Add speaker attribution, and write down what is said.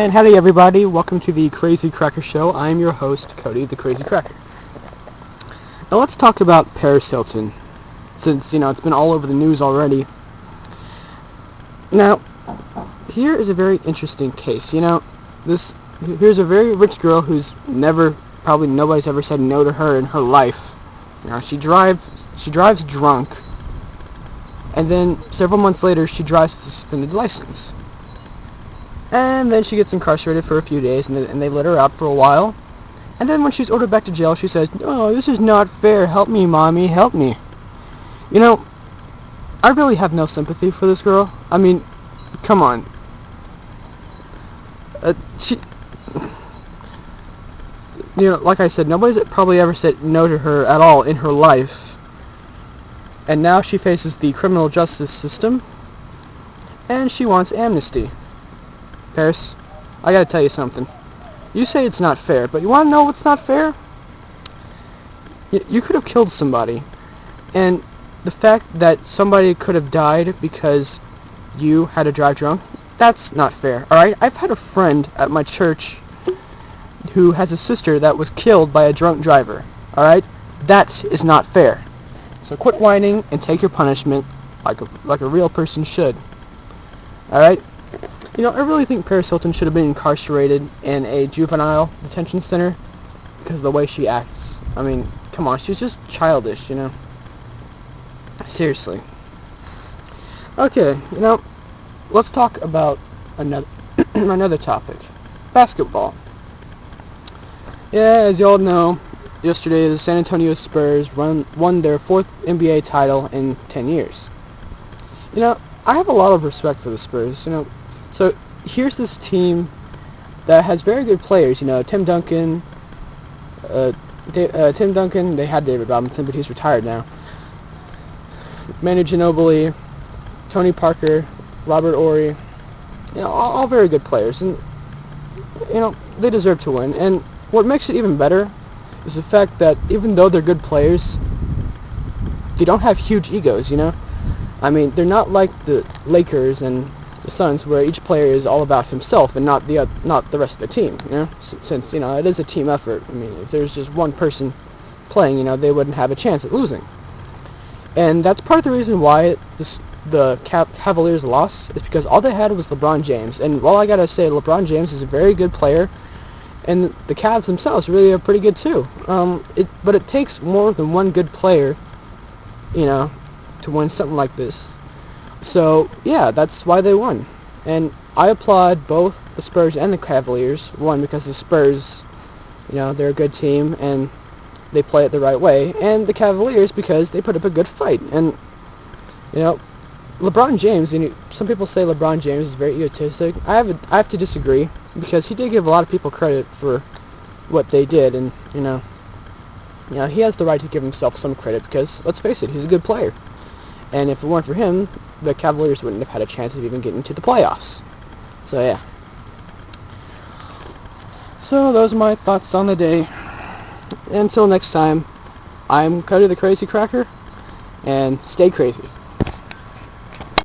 Speaker 1: And howdy everybody, welcome to the Crazy Cracker Show. I'm your host, Cody the Crazy Cracker. Now let's talk about Paris Hilton, since, it's been all over the news already. Now, here is a very interesting case. Here's a very rich girl who's probably nobody's ever said no to her in her life. She drives drunk, and then several months later she drives with a suspended license. And then she gets incarcerated for a few days, and they let her out for a while. And then when she's ordered back to jail, she says, "Oh, this is not fair. Help me, Mommy, help me." I really have no sympathy for this girl. I mean, come on. Like I said, nobody's probably ever said no to her at all in her life. And now she faces the criminal justice system, and she wants amnesty. Paris, I gotta tell you something. You say it's not fair, but you wanna know what's not fair? You could have killed somebody, and the fact that somebody could have died because you had to drive drunk, that's not fair, alright? I've had a friend at my church who has a sister that was killed by a drunk driver, alright? That is not fair. So quit whining and take your punishment like a real person should, alright? I really think Paris Hilton should have been incarcerated in a juvenile detention center because of the way she acts. I mean, come on, she's just childish, Seriously. Okay, let's talk about another topic. Basketball. Yeah, as you all know, yesterday the San Antonio Spurs won their 4th NBA title in 10 years. I have a lot of respect for the Spurs, So here's this team that has very good players. Tim Duncan. They had David Robinson, but he's retired now. Manu Ginobili, Tony Parker, Robert Horry. All very good players, and they deserve to win. And what makes it even better is the fact that even though they're good players, they don't have huge egos. I mean, they're not like the Lakers and the Suns, where each player is all about himself and not the rest of the team. Since it is a team effort. I mean, if there's just one person playing, they wouldn't have a chance at losing. And that's part of the reason why the Cavaliers lost, is because all they had was LeBron James. And while I gotta say LeBron James is a very good player, and the Cavs themselves really are pretty good too. But it takes more than one good player, to win something like this. So, yeah, that's why they won. And I applaud both the Spurs and the Cavaliers. One, because the Spurs, they're a good team, and they play it the right way. And the Cavaliers, because they put up a good fight. And, LeBron James, some people say LeBron James is very egotistic. I have to disagree, because he did give a lot of people credit for what they did. And, he has the right to give himself some credit, because, let's face it, he's a good player. And if it weren't for him, the Cavaliers wouldn't have had a chance of even getting to the playoffs. So, yeah. So, those are my thoughts on the day. Until next time, I'm Cody the Crazy Cracker, and stay crazy.